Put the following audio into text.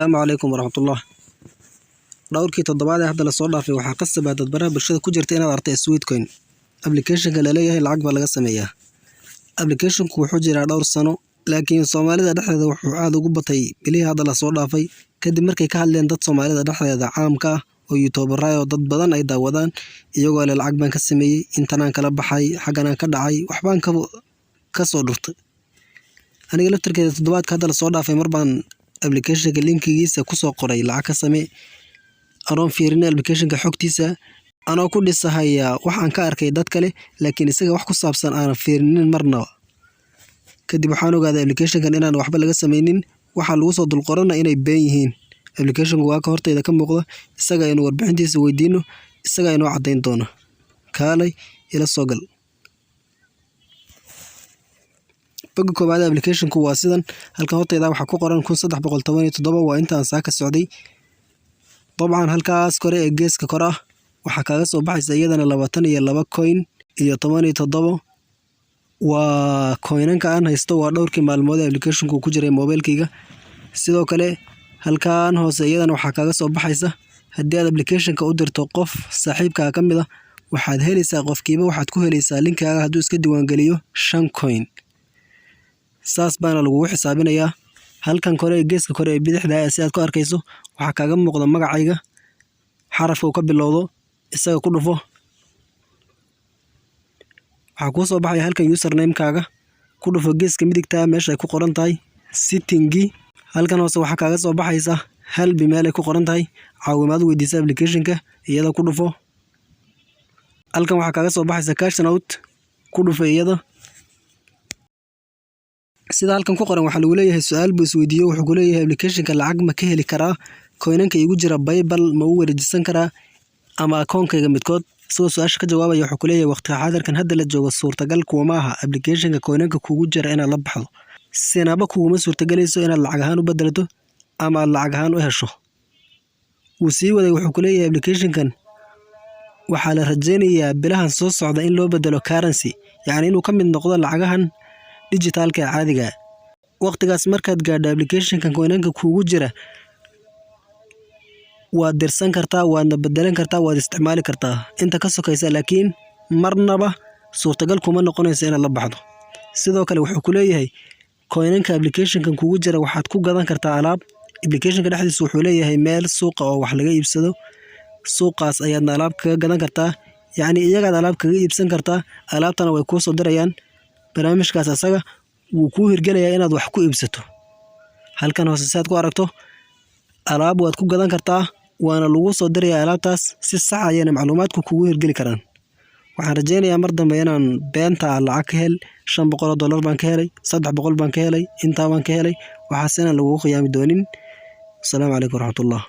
السلام عليكم ورحمة الله. dhowrkii toddobaad ee hadda la soo dhaafay waxaa qasab ah dad baraha bulshada ku jirta inaad aragtay Sweetcoin. Application-ka la leeyahay lacag baa laga sameeyaa. Application-ku wuxuu jiraa dhowr sano, laakiin Soomaalida dhexdeeda wuxuu aad ugu batay bilihii hadda la soo dhaafay kadib markay ka hadleen dad Soomaalida dhexdeeda caamka ah oo YouTuber-rayo dad badan ay daawadaan iyagoo leh lacag baan ka sameeyay, intanaan kala baxay, xagganaan ka dhacay, waxbaan ka soo dhurtay. Aniga laftirkeeda toddobaadka hadda la soo dhaafay mar baan application-ka linkigiisa ku soo qoray lacag ka samee. Anoon fiirinay application-ka xogtiisa anoo ku dhisahaya waxaan ka arkay dad kale laakiin isaga wax ku saabsan aan fiirinin marnaba. Kadib waxaan ogaaday application-kan inaan waxba laga sameynin, waxa lagu soo dulqorana inay been yihiin. Application-ku waa ka hortayda ka muuqda, isaga inuu warbixintiisa weydiino, isaga inuu caddayn doono. Kaalay ila soo gal. Bogga koowaad ee application-ku waa sidan, halkan hortayda waxaa ku qoran 1317 waa intaan saa ka socday. Dabcan halkaas kore ee geeska kore ah waxaa kaaga soo baxaysa iyadana 22 coin iyo 17 waa coinanka aan haysto waa dhowrkii maalmood ee application-ku ku jiray mobilkayga. Sidoo kale halkaan hoose iyadana waxaa kaaga soo baxaysa haddii aad application-ka u dirto qof saaxiibkaaga ka mid ah waxaad helaysaa qofkiiba waxaad ku helaysaa linkaaga hadduu iska diiwaangeliyo 5 coin. saas baana lagu xisaabinayaa. halkan kore ee geeska kore ee bidixda si aad ku arkayso waxaa kaaga muuqda magacayga xarafka uu ka bilowdo isaga ku dhufo waxaa ku soo baxaya halkan username-kaaga ku dhufo geeska midigta meesha ay ku qoran tahay setting-gi. halkan hoose waxaa kaaga soo baxaysa help meel ay ku qoran tahay caawimaad weydiisa application-ka iyada ku dhufo. halkan waxaa kaaga soo baxaysa cash out ku dhufo iyada. sida halkan ku qoran waxaa lagu leeyahay su'aal buu isweydiiyo wuxuu ku leeyahay application-ka lacag ma ka heli karaa coinanka igu jira Paybal ma u wareejisan karaa ama akoonkayga midkood. Isagoo su'aasha ka jawaabaya wuxuu ku leeyahay waqtiga xaadirkan hadda la joogo suurtagal kuma aha application-ka coinanka kugu jira inaad la baxdo, sinaba kuguma suurtagelayso inaad lacag ahaan u bedelato ama aad lacag ahaan u hesho. wuu sii waday wuxuu ku leeyahay application-kan waxaa la rajaynayaa bilahan soo socda in loo bedelo currency, yacni inuu ka mid noqdo lacagahan digitalka caadiga. waqtigaas markaad gaadho application-kan coinanka kugu jira waad dirsan kartaa, waadna bedelan kartaa, waad isticmaali kartaa inta ka sokaysa, laakiin marnaba suurtagal kuma noqonayso inaad la baxdo. sidoo kale wuxuu ku leeyahay coinanka application-kan kugu jira waxaad ku gadan kartaa alaab. application-ka dhexdiisa wuxuu leeyahay meel suuqa oo wax laga iibsado, suuqaas ayaadna alaab kaga gadan kartaa, yacni iyagaad alaab kaga iibsan kartaa, alaabtana way kuu soo dirayaan. barnaamijkaas asaga wuu kuu hirgelayaa inaad wax ku iibsato. halkan hoose si aad ku aragto alaab waad ku gadan kartaa waana lagu soo dirayaa alaabtaas si sax ah ayayna macluumaadku kugu hirgeli karaan. waxaan rajaynayaa mar dambe inaan beenta lacag ka hel $500 baan ka helay, 300 baan ka helay, intaa baan ka helay, waxaas inaan lagu qiyaami doonin. Assalaamu calaykum waraxmatullah.